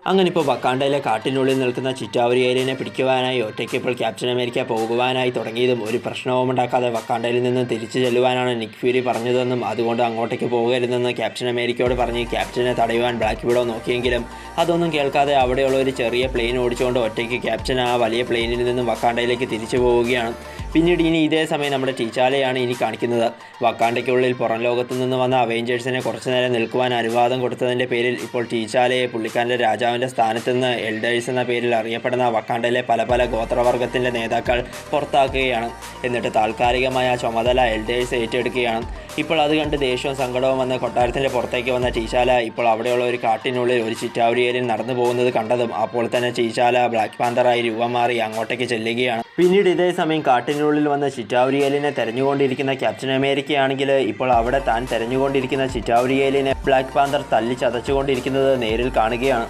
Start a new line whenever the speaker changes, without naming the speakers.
അങ്ങനെ ഇപ്പോൾ വക്കാണ്ടയിലെ കാട്ടിനുള്ളിൽ നിൽക്കുന്ന ചിറ്റാവരിയേലിനെ പിടിക്കുവാനായി ഒറ്റയ്ക്ക് ഇപ്പോൾ ക്യാപ്റ്റൻ അമേരിക്ക പോകുവാനായി തുടങ്ങിയതും ഒരു പ്രശ്നവും ഉണ്ടാക്കാതെ വക്കാണ്ടയിൽ നിന്ന് തിരിച്ചു ചെല്ലുവാനാണ് നിക് ഫ്യൂരി പറഞ്ഞതെന്നും അതുകൊണ്ട് അങ്ങോട്ടേക്ക് പോകരുതെന്ന് ക്യാപ്റ്റൻ അമേരിക്കയോട് പറഞ്ഞ് ക്യാപ്റ്റനെ തടയുവാൻ ബ്ലാക്ക് വിഡോ നോക്കിയെങ്കിലും അതൊന്നും കേൾക്കാതെ അവിടെയുള്ള ഒരു ചെറിയ പ്ലെയിൻ ഓടിച്ചുകൊണ്ട് ഒറ്റയ്ക്ക് ക്യാപ്റ്റൻ ആ വലിയ പ്ലെയിനിൽ നിന്നും വക്കാണ്ടയിലേക്ക് തിരിച്ചു പോവുകയാണ്. പിന്നീട് ഇനി ഇതേ സമയം നമ്മുടെ ടീച്ചാലയാണ് ഇനി കാണിക്കുന്നത്. വക്കാണ്ടയ്ക്കുള്ളിൽ പുറം ലോകത്തു നിന്ന് വന്ന അവെഞ്ചേഴ്സിനെ കുറച്ചു നേരം നിൽക്കുവാൻ അനുവാദം കൊടുത്തതിൻ്റെ പേരിൽ ഇപ്പോൾ ടീച്ചാലയെ പുള്ളിക്കാരൻ്റെ രാജാവിൻ്റെ സ്ഥാനത്ത് നിന്ന് എൽഡേഴ്സ് എന്ന പേരിൽ അറിയപ്പെടുന്ന വക്കാണ്ടയിലെ പല ഗോത്രവർഗത്തിൻ്റെ നേതാക്കൾ പുറത്താക്കുകയാണ്. എന്നിട്ട് താൽക്കാലികമായ ആ ചുമതല എൽഡേഴ്സ് ഏറ്റെടുക്കുകയാണ്. ഇപ്പോൾ അത് കണ്ട് ദേഷ്യവും സങ്കടവും വന്ന് കൊട്ടാരത്തിൻ്റെ പുറത്തേക്ക് വന്ന ടീച്ചാല ഇപ്പോൾ അവിടെയുള്ള ഒരു കാട്ടിനുള്ളിൽ ഒരു ചിറ്റാവരിയേലിൽ നടന്നു പോകുന്നത് കണ്ടതും അപ്പോൾ തന്നെ ടീച്ചാല ബ്ലാക്ക് പാന്തറായി രൂപം മാറി അങ്ങോട്ടേക്ക് ചെല്ലുകയാണ്. പിന്നീട് ഇതേ സമയം കാട്ടിനുള്ളിൽ വന്ന് ചിറ്റാവരിയേലിനെ തെരഞ്ഞുകൊണ്ടിരിക്കുന്ന ക്യാപ്റ്റൻ അമേരിക്കയാണെങ്കിൽ ഇപ്പോൾ അവിടെ താൻ തെരഞ്ഞുകൊണ്ടിരിക്കുന്ന ചിറ്റാവരിയേലിനെ ബ്ലാക്ക് പാന്തർ തല്ലി ചതച്ചുകൊണ്ടിരിക്കുന്നത് നേരിൽ കാണുകയാണ്.